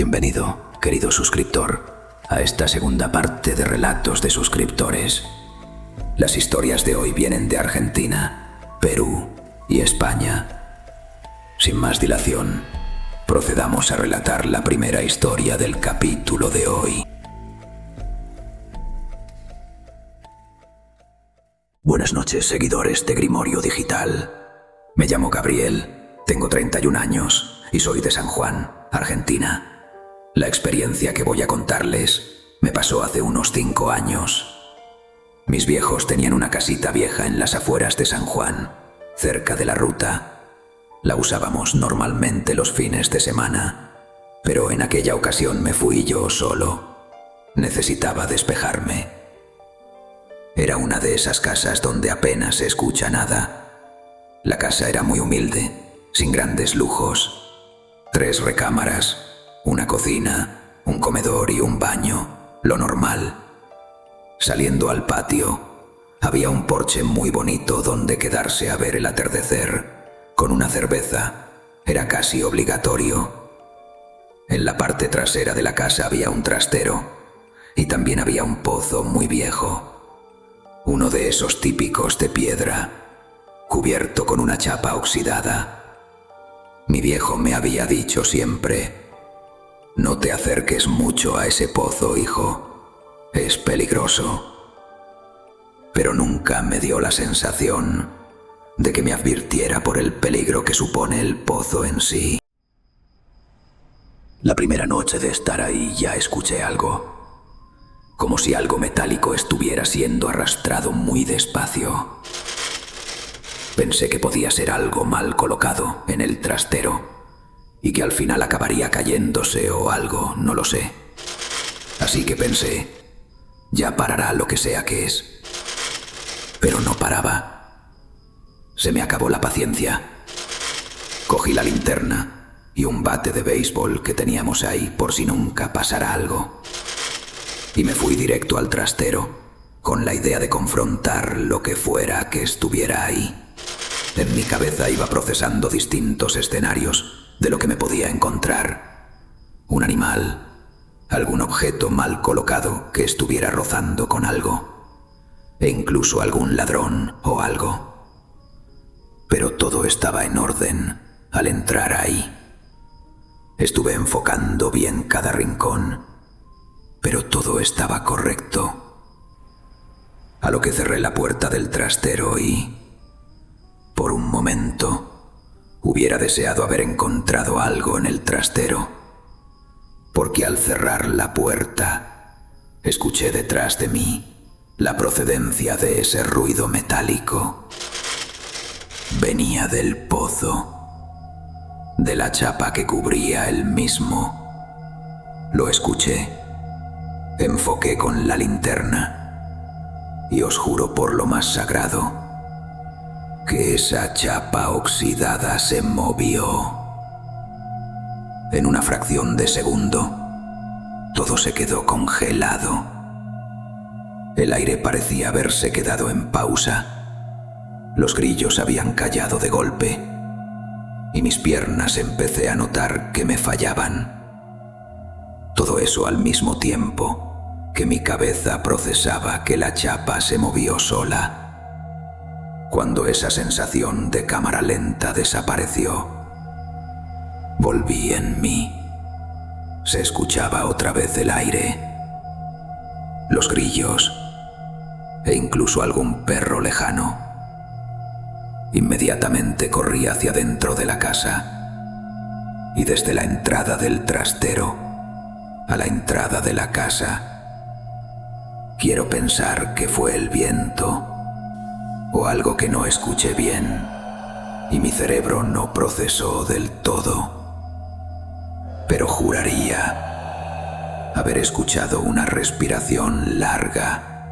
Bienvenido, querido suscriptor, a esta segunda parte de Relatos de Suscriptores. Las historias de hoy vienen de Argentina, Perú y España. Sin más dilación, procedamos a relatar la primera historia del capítulo de hoy. Buenas noches, seguidores de Grimorio Digital. Me llamo Gabriel, tengo 31 años y soy de San Juan, Argentina. La experiencia que voy a contarles me pasó hace unos 5 años. Mis viejos tenían una casita vieja en las afueras de San Juan, cerca de la ruta. La usábamos normalmente los fines de semana, pero en aquella ocasión me fui yo solo. Necesitaba despejarme. Era una de esas casas donde apenas se escucha nada. La casa era muy humilde, sin grandes lujos. 3 recámaras, una cocina, un comedor y un baño, lo normal. Saliendo al patio, había un porche muy bonito donde quedarse a ver el atardecer, con una cerveza. Era casi obligatorio. En la parte trasera de la casa había un trastero, y también había un pozo muy viejo. Uno de esos típicos de piedra, cubierto con una chapa oxidada. Mi viejo me había dicho siempre: no te acerques mucho a ese pozo, hijo. Es peligroso. Pero nunca me dio la sensación de que me advirtiera por el peligro que supone el pozo en sí. La primera noche de estar ahí ya escuché algo, como si algo metálico estuviera siendo arrastrado muy despacio. Pensé que podía ser algo mal colocado en el trastero y que al final acabaría cayéndose o algo, no lo sé. Así que pensé, ya parará lo que sea que es. Pero no paraba. Se me acabó la paciencia. Cogí la linterna y un bate de béisbol que teníamos ahí por si nunca pasara algo. Y me fui directo al trastero, con la idea de confrontar lo que fuera que estuviera ahí. En mi cabeza iba procesando distintos escenarios de lo que me podía encontrar. Un animal, algún objeto mal colocado que estuviera rozando con algo, e incluso algún ladrón o algo. Pero todo estaba en orden al entrar ahí. Estuve enfocando bien cada rincón, pero todo estaba correcto. A lo que cerré la puerta del trastero y, por un momento, hubiera deseado haber encontrado algo en el trastero, porque al cerrar la puerta, escuché detrás de mí la procedencia de ese ruido metálico. Venía del pozo, de la chapa que cubría el mismo. Lo escuché, enfoqué con la linterna, y os juro por lo más sagrado que esa chapa oxidada se movió. En una fracción de segundo, todo se quedó congelado. El aire parecía haberse quedado en pausa. Los grillos habían callado de golpe, y mis piernas empecé a notar que me fallaban. Todo eso al mismo tiempo que mi cabeza procesaba que la chapa se movió sola. Cuando esa sensación de cámara lenta desapareció, volví en mí. Se escuchaba otra vez el aire, los grillos e incluso algún perro lejano. Inmediatamente corrí hacia dentro de la casa y desde la entrada del trastero a la entrada de la casa. Quiero pensar que fue el viento o algo que no escuché bien y mi cerebro no procesó del todo. Pero juraría haber escuchado una respiración larga,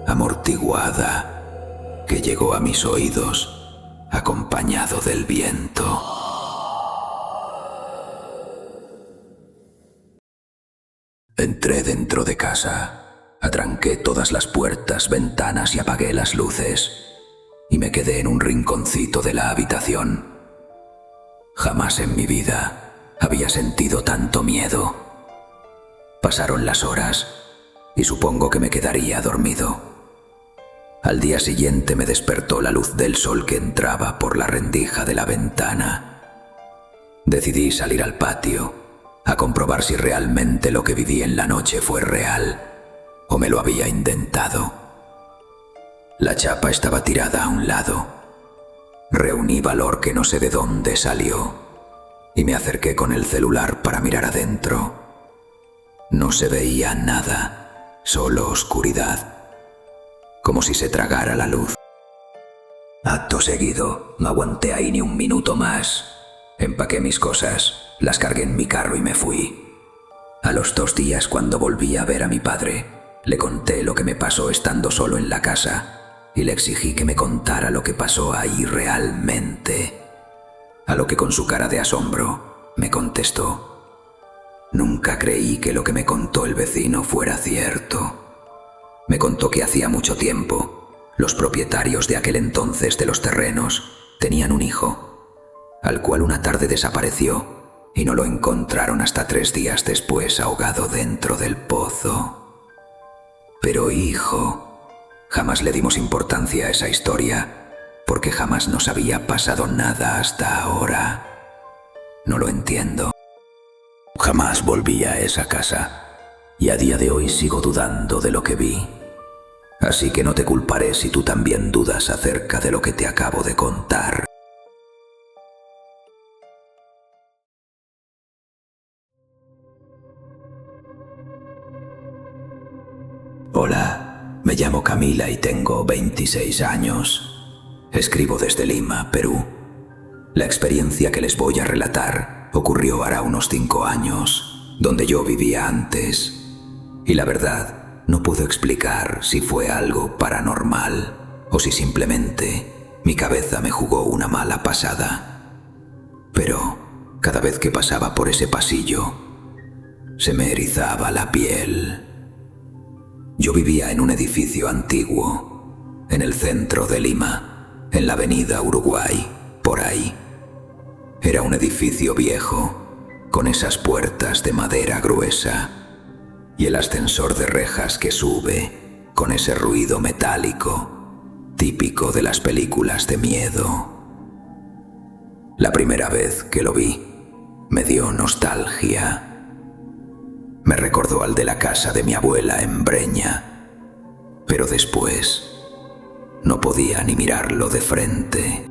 amortiguada, que llegó a mis oídos acompañado del viento. Entré dentro de casa. Atranqué todas las puertas, ventanas y apagué las luces, y me quedé en un rinconcito de la habitación. Jamás en mi vida había sentido tanto miedo. Pasaron las horas y supongo que me quedaría dormido. Al día siguiente me despertó la luz del sol que entraba por la rendija de la ventana. Decidí salir al patio a comprobar si realmente lo que viví en la noche fue real o me lo había inventado. La chapa estaba tirada a un lado. Reuní valor que no sé de dónde salió y me acerqué con el celular para mirar adentro. No se veía nada, solo oscuridad, como si se tragara la luz. Acto seguido, no aguanté ahí ni un minuto más. Empaqué mis cosas, las cargué en mi carro y me fui. A los 2 días, cuando volví a ver a mi padre, le conté lo que me pasó estando solo en la casa y le exigí que me contara lo que pasó ahí realmente. A lo que con su cara de asombro me contestó: nunca creí que lo que me contó el vecino fuera cierto. Me contó que hacía mucho tiempo los propietarios de aquel entonces de los terrenos tenían un hijo, al cual una tarde desapareció y no lo encontraron hasta 3 días después ahogado dentro del pozo. Pero hijo, jamás le dimos importancia a esa historia, porque jamás nos había pasado nada hasta ahora. No lo entiendo. Jamás volví a esa casa y a día de hoy sigo dudando de lo que vi. Así que no te culparé si tú también dudas acerca de lo que te acabo de contar. Hola, me llamo Camila y tengo 26 años. Escribo desde Lima, Perú. La experiencia que les voy a relatar ocurrió hará unos 5 años, donde yo vivía antes. Y la verdad, no puedo explicar si fue algo paranormal o si simplemente mi cabeza me jugó una mala pasada. Pero cada vez que pasaba por ese pasillo, se me erizaba la piel. Yo vivía en un edificio antiguo, en el centro de Lima, en la avenida Uruguay, por ahí. Era un edificio viejo, con esas puertas de madera gruesa y el ascensor de rejas que sube con ese ruido metálico, típico de las películas de miedo. La primera vez que lo vi, me dio nostalgia. Me recordó al de la casa de mi abuela en Breña, pero después no podía ni mirarlo de frente.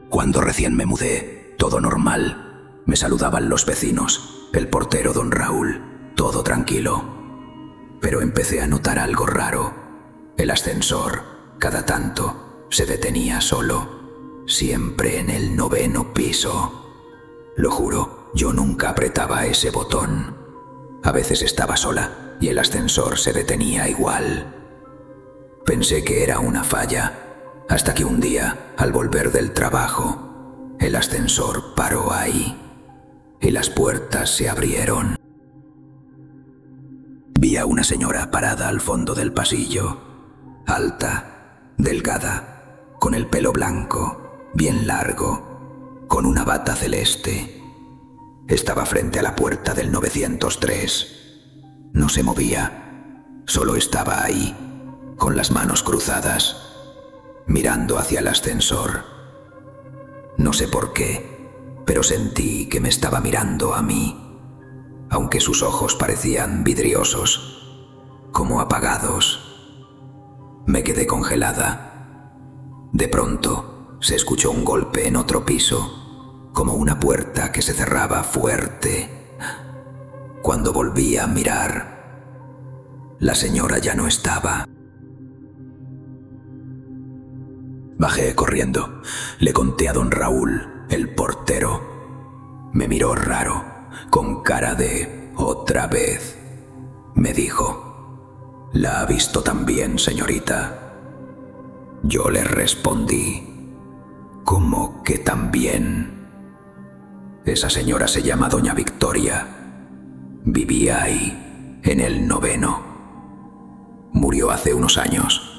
Cuando recién me mudé, todo normal. Me saludaban los vecinos, el portero don Raúl, todo tranquilo. Pero empecé a notar algo raro. El ascensor, cada tanto, se detenía solo, siempre en el 9º piso. Lo juro, yo nunca apretaba ese botón. A veces estaba sola y el ascensor se detenía igual. Pensé que era una falla, hasta que un día, al volver del trabajo, el ascensor paró ahí y las puertas se abrieron. Vi a una señora parada al fondo del pasillo, alta, delgada, con el pelo blanco, bien largo, con una bata celeste. Estaba frente a la puerta del 903. No se movía, solo estaba ahí, con las manos cruzadas, mirando hacia el ascensor. No sé por qué, pero sentí que me estaba mirando a mí, aunque sus ojos parecían vidriosos, como apagados. Me quedé congelada. De pronto, se escuchó un golpe en otro piso, como una puerta que se cerraba fuerte. Cuando volví a mirar, la señora ya no estaba. Bajé corriendo. Le conté a don Raúl, el portero. Me miró raro, con cara de «otra vez». Me dijo: «¿La ha visto también, señorita?». Yo le respondí: «¿Cómo que también?». Esa señora se llama doña Victoria. Vivía ahí, en el 9º. Murió hace unos años.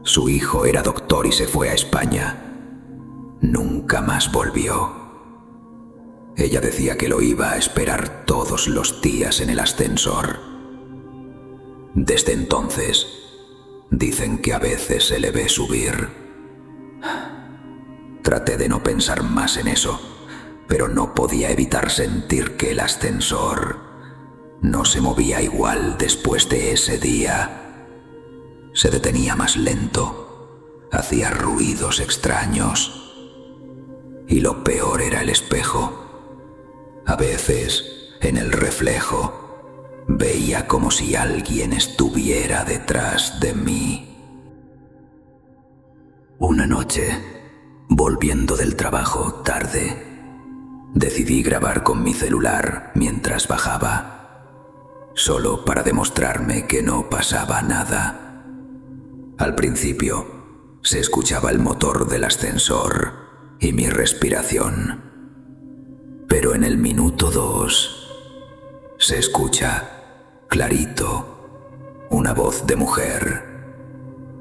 Su hijo era doctor y se fue a España. Nunca más volvió. Ella decía que lo iba a esperar todos los días en el ascensor. Desde entonces, dicen que a veces se le ve subir. Traté de no pensar más en eso, pero no podía evitar sentir que el ascensor no se movía igual después de ese día. Se detenía más lento, hacía ruidos extraños. Y lo peor era el espejo. A veces, en el reflejo, veía como si alguien estuviera detrás de mí. Una noche, volviendo del trabajo tarde, decidí grabar con mi celular mientras bajaba, solo para demostrarme que no pasaba nada. Al principio, se escuchaba el motor del ascensor y mi respiración. Pero en el minuto 2 se escucha clarito una voz de mujer,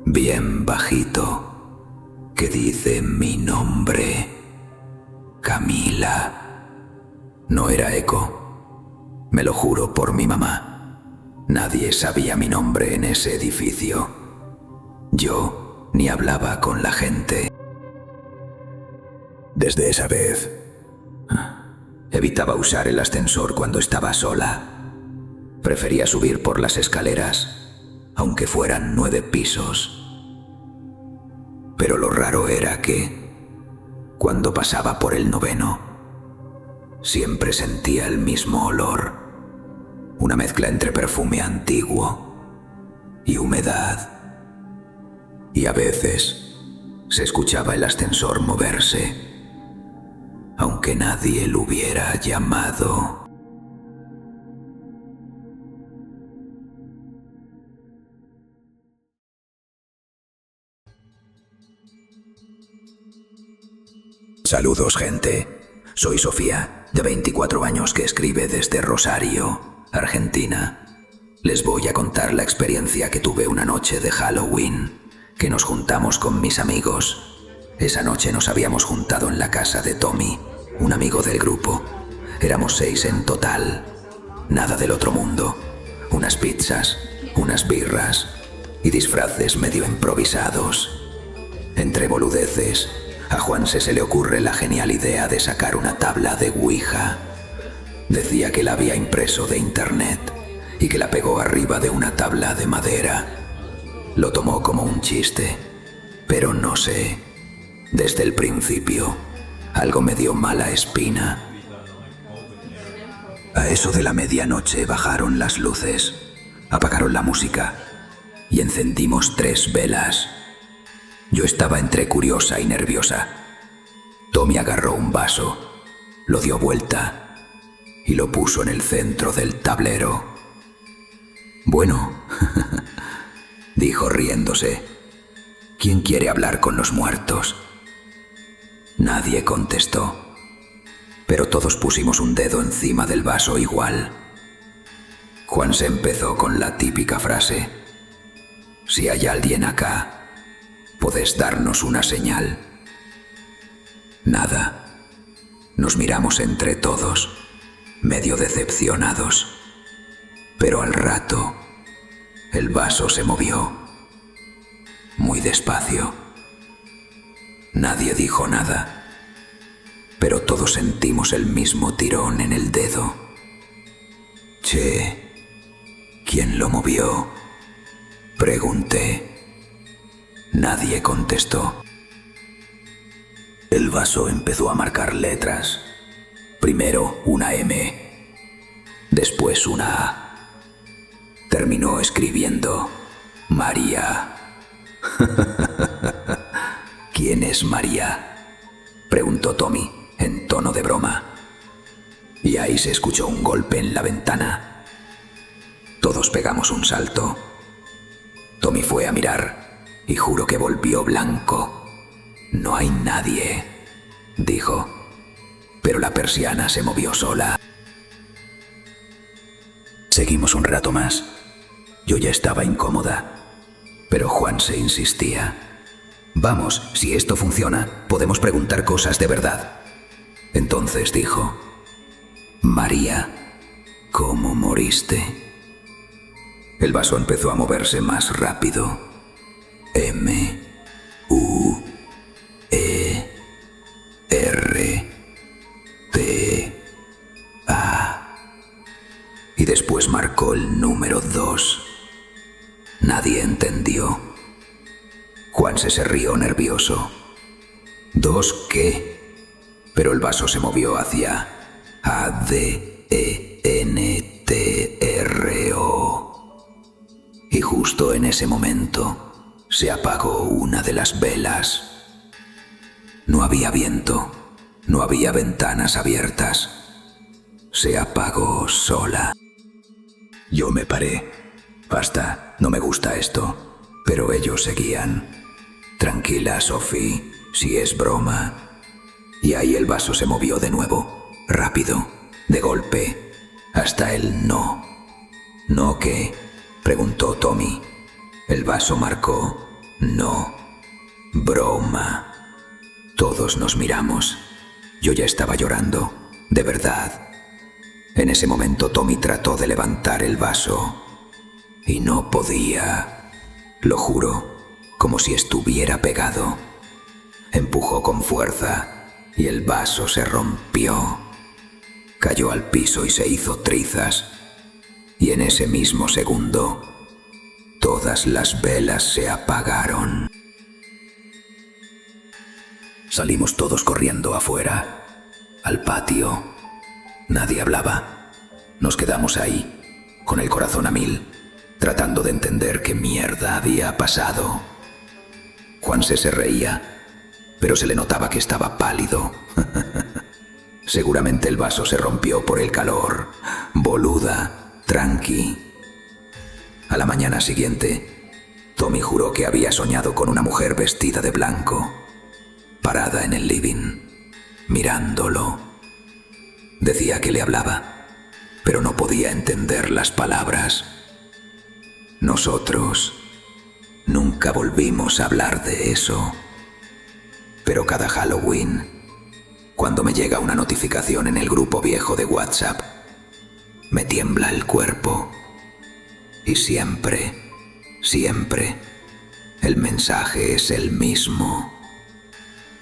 bien bajito, que dice mi nombre, Camila. No era eco, me lo juro por mi mamá. Nadie sabía mi nombre en ese edificio. Yo ni hablaba con la gente. Desde esa vez, evitaba usar el ascensor cuando estaba sola. Prefería subir por las escaleras, aunque fueran 9 pisos. Pero lo raro era que, cuando pasaba por el 9º, siempre sentía el mismo olor, una mezcla entre perfume antiguo y humedad. Y a veces se escuchaba el ascensor moverse, aunque nadie lo hubiera llamado. Saludos, gente. Soy Sofía, de 24 años, que escribe desde Rosario, Argentina. Les voy a contar la experiencia que tuve una noche de Halloween, que nos juntamos con mis amigos. Esa noche nos habíamos juntado en la casa de Tommy, un amigo del grupo. Éramos 6 en total. Nada del otro mundo. Unas pizzas, unas birras y disfraces medio improvisados. Entre boludeces, a Juanse se le ocurre la genial idea de sacar una tabla de Ouija. Decía que la había impreso de internet y que la pegó arriba de una tabla de madera. Lo tomó como un chiste, pero no sé. Desde el principio, algo me dio mala espina. A eso de la medianoche bajaron las luces, apagaron la música y encendimos 3 velas. Yo estaba entre curiosa y nerviosa. Tommy agarró un vaso, lo dio vuelta y lo puso en el centro del tablero. Bueno, dijo riéndose, ¿quién quiere hablar con los muertos? Nadie contestó, pero todos pusimos un dedo encima del vaso igual. Juan se empezó con la típica frase: si hay alguien acá, ¿podés darnos una señal? Nada. Nos miramos entre todos, medio decepcionados. Pero al rato, el vaso se movió, muy despacio. Nadie dijo nada, pero todos sentimos el mismo tirón en el dedo. Che, ¿quién lo movió?, pregunté. Nadie contestó. El vaso empezó a marcar letras. Primero una M, después una A. Terminó escribiendo María. ¿Quién es María?, preguntó Tommy en tono de broma. Y ahí se escuchó un golpe en la ventana. Todos pegamos un salto. Tommy fue a mirar y juro que volvió blanco. No hay nadie, dijo, pero la persiana se movió sola. Seguimos un rato más. Yo ya estaba incómoda, pero Juan se insistía. Vamos, si esto funciona, podemos preguntar cosas de verdad. Entonces dijo, María, ¿cómo moriste? El vaso empezó a moverse más rápido. M, U, E, R, T, A. Y después marcó el número 2. Nadie entendió. Juanse se rió nervioso. ¿2 qué? Pero el vaso se movió hacia ADENTRO. Y justo en ese momento se apagó una de las velas. No había viento, no había ventanas abiertas. Se apagó sola. Yo me paré. Basta, no me gusta esto. Pero ellos seguían. Tranquila, Sophie, si es broma. Y ahí el vaso se movió de nuevo, rápido, de golpe, hasta el no. ¿No qué?, preguntó Tommy. El vaso marcó no. Broma. Todos nos miramos. Yo ya estaba llorando, de verdad. En ese momento Tommy trató de levantar el vaso y no podía. Lo juro, como si estuviera pegado. Empujó con fuerza y el vaso se rompió. Cayó al piso y se hizo trizas. Y en ese mismo segundo, todas las velas se apagaron. Salimos todos corriendo afuera, al patio. Nadie hablaba. Nos quedamos ahí, con el corazón a 1000, tratando de entender qué mierda había pasado. Juanse se reía, pero se le notaba que estaba pálido. Seguramente el vaso se rompió por el calor. Boluda, tranqui. A la mañana siguiente, Tommy juró que había soñado con una mujer vestida de blanco, parada en el living, mirándolo. Decía que le hablaba, pero no podía entender las palabras. Nosotros nunca volvimos a hablar de eso. Pero cada Halloween, cuando me llega una notificación en el grupo viejo de WhatsApp, me tiembla el cuerpo. Y siempre, siempre, el mensaje es el mismo.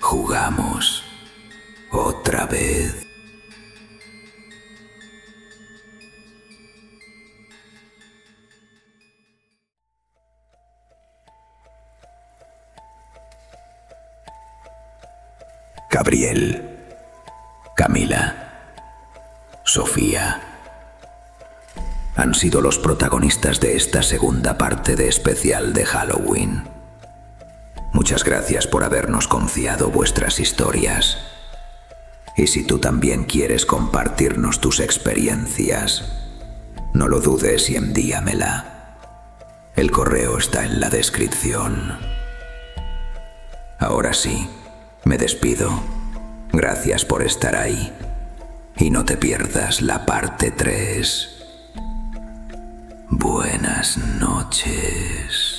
Jugamos otra vez. Gabriel, Camila, Sofía han sido los protagonistas de esta segunda parte de especial de Halloween. Muchas gracias por habernos confiado vuestras historias. Y si tú también quieres compartirnos tus experiencias, no lo dudes y envíamela. El correo está en la descripción. Ahora sí, me despido. Gracias por estar ahí. Y no te pierdas la parte 3. Buenas noches.